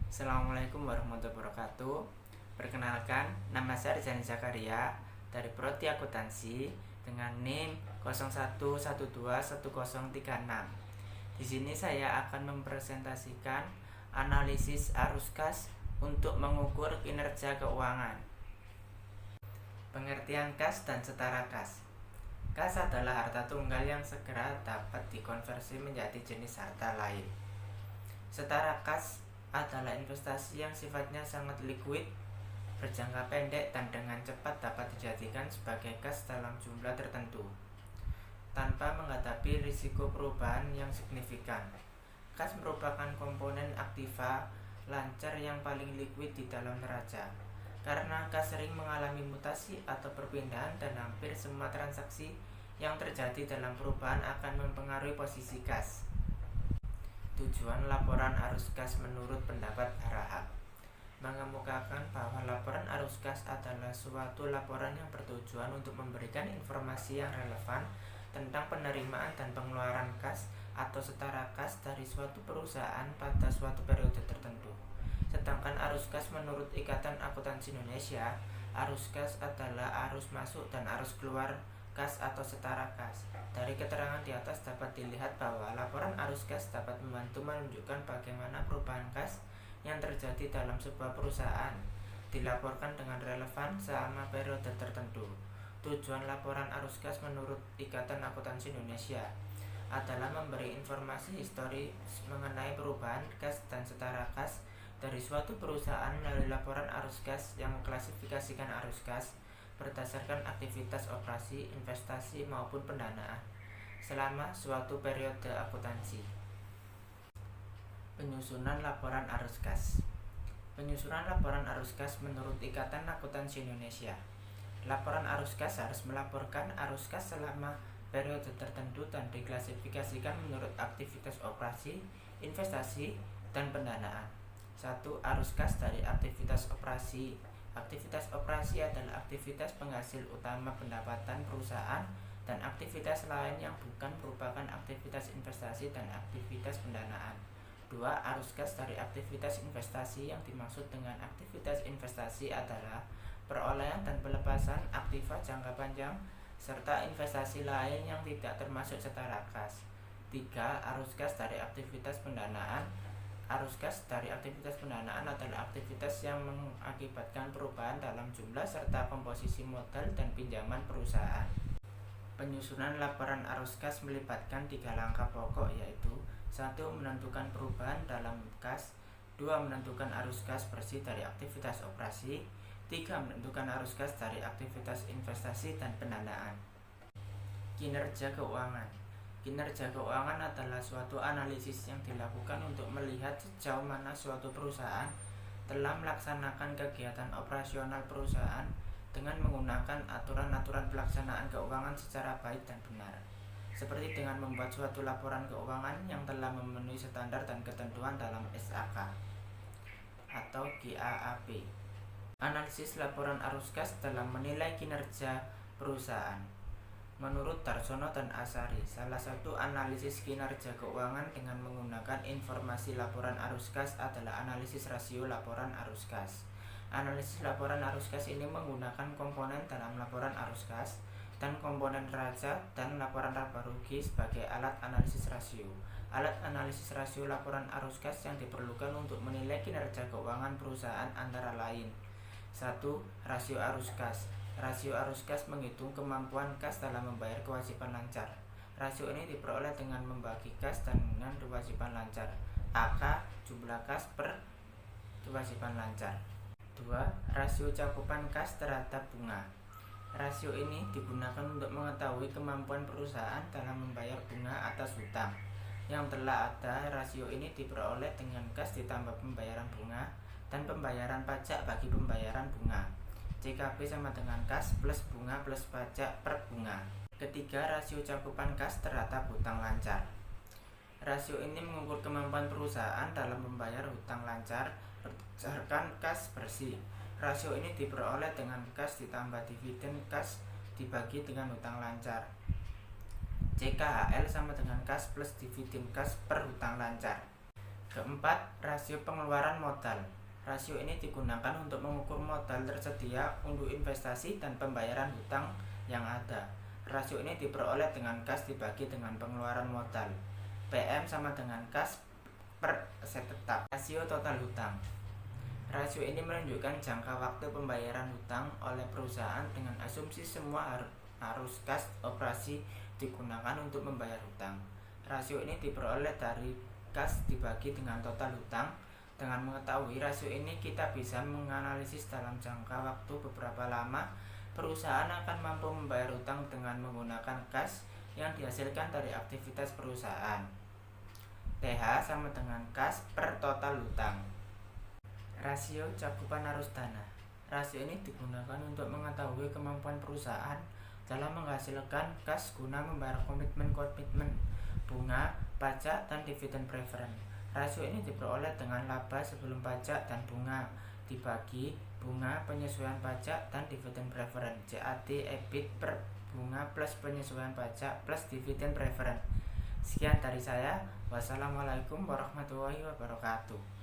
Assalamualaikum warahmatullahi wabarakatuh. Perkenalkan, nama saya Rizani Zakaria dari Prodi Akuntansi dengan NIM 01121036. Di sini saya akan mempresentasikan analisis arus kas untuk mengukur kinerja keuangan. Pengertian kas dan setara kas. Kas adalah harta tunggal yang segera dapat dikonversi menjadi jenis harta lain. Setara kas adalah investasi yang sifatnya sangat liquid, berjangka pendek, dan dengan cepat dapat dijadikan sebagai kas dalam jumlah tertentu tanpa menghadapi risiko perubahan yang signifikan. Kas merupakan komponen aktiva lancar yang paling liquid di dalam neraca. Karena kas sering mengalami mutasi atau perpindahan dan hampir semua transaksi yang terjadi dalam perubahan akan mempengaruhi posisi kas. Tujuan laporan arus kas menurut pendapat Harahap mengemukakan bahwa laporan arus kas adalah suatu laporan yang bertujuan untuk memberikan informasi yang relevan tentang penerimaan dan pengeluaran kas atau setara kas dari suatu perusahaan pada suatu periode tertentu. Sedangkan arus kas menurut Ikatan Akuntansi Indonesia, arus kas adalah arus masuk dan arus keluar kas atau setara kas. Dari keterangan di atas dapat dilihat bahwa laporan arus kas dapat membantu menunjukkan bagaimana perubahan kas yang terjadi dalam sebuah perusahaan dilaporkan dengan relevan selama periode tertentu. Tujuan laporan arus kas menurut Ikatan Akuntansi Indonesia adalah memberi informasi historis mengenai perubahan kas dan setara kas dari suatu perusahaan melalui laporan arus kas yang mengklasifikasikan arus kas berdasarkan aktivitas operasi, investasi maupun pendanaan selama suatu periode akuntansi. Penyusunan laporan arus kas. Penyusunan laporan arus kas menurut Ikatan Akuntansi Indonesia. Laporan arus kas harus melaporkan arus kas selama periode tertentu dan diklasifikasikan menurut aktivitas operasi, investasi, dan pendanaan. 1. Arus kas dari aktivitas operasi. Aktivitas operasi adalah aktivitas penghasil utama pendapatan perusahaan dan aktivitas lain yang bukan merupakan aktivitas investasi dan aktivitas pendanaan. 2. Arus kas dari aktivitas investasi. Yang dimaksud dengan aktivitas investasi adalah perolehan dan pelepasan aktiva jangka panjang serta investasi lain yang tidak termasuk setara kas. 3. Arus kas dari aktivitas pendanaan. Arus kas dari aktivitas pendanaan adalah aktivitas yang mengakibatkan perubahan dalam jumlah serta komposisi modal dan pinjaman perusahaan. Penyusunan laporan arus kas melibatkan 3 langkah pokok, yaitu 1. Menentukan perubahan dalam kas. 2. Menentukan arus kas bersih dari aktivitas operasi. 3. Menentukan arus kas dari aktivitas investasi dan pendanaan. Kinerja keuangan. Kinerja keuangan adalah suatu analisis yang dilakukan untuk melihat sejauh mana suatu perusahaan telah melaksanakan kegiatan operasional perusahaan dengan menggunakan aturan-aturan pelaksanaan keuangan secara baik dan benar, seperti dengan membuat suatu laporan keuangan yang telah memenuhi standar dan ketentuan dalam SAK atau GAAP. Analisis laporan arus kas dalam menilai kinerja perusahaan. Menurut Darsono dan Asari, salah satu analisis kinerja keuangan dengan menggunakan informasi laporan arus kas adalah analisis rasio laporan arus kas. Analisis laporan arus kas ini menggunakan komponen dalam laporan arus kas dan komponen neraca dan laporan laba rugi sebagai alat analisis rasio. Alat analisis rasio laporan arus kas yang diperlukan untuk menilai kinerja keuangan perusahaan antara lain: 1. Rasio arus kas. Rasio arus kas menghitung kemampuan kas dalam membayar kewajiban lancar. Rasio ini diperoleh dengan membagi kas dengan kewajiban lancar, AK jumlah kas per kewajiban lancar. 2. Rasio cakupan kas terhadap bunga. Rasio ini digunakan untuk mengetahui kemampuan perusahaan dalam membayar bunga atas hutang yang telah ada. Rasio ini diperoleh dengan kas ditambah pembayaran bunga dan pembayaran pajak bagi pembayaran bunga. CKB sama dengan kas plus bunga plus pajak per bunga. Ketiga, rasio cakupan kas terhadap hutang lancar. Rasio ini mengukur kemampuan perusahaan dalam membayar hutang lancar berdasarkan kas bersih. Rasio ini diperoleh dengan kas ditambah dividen kas dibagi dengan hutang lancar. CKHL sama dengan kas plus dividen kas per hutang lancar. Keempat, rasio pengeluaran modal. Rasio ini digunakan untuk mengukur modal tersedia untuk investasi dan pembayaran hutang yang ada. Rasio ini diperoleh dengan kas dibagi dengan pengeluaran modal. PM sama dengan kas per aset tetap. Rasio total hutang. Rasio ini menunjukkan jangka waktu pembayaran hutang oleh perusahaan dengan asumsi semua arus kas operasi digunakan untuk membayar hutang. Rasio ini diperoleh dari kas dibagi dengan total hutang. Dengan mengetahui rasio ini, kita bisa menganalisis dalam jangka waktu beberapa lama perusahaan akan mampu membayar hutang dengan menggunakan kas yang dihasilkan dari aktivitas perusahaan. TH sama dengan kas per total hutang. Rasio cakupan arus dana. Rasio ini digunakan untuk mengetahui kemampuan perusahaan dalam menghasilkan kas guna membayar komitmen, bunga, pajak, dan dividen preferen. Rasio ini diperoleh dengan laba sebelum pajak dan bunga dibagi bunga, penyesuaian pajak, dan dividen preferen. JAD EBIT per bunga plus penyesuaian pajak plus dividen preferen. Sekian dari saya. Wassalamualaikum warahmatullahi wabarakatuh.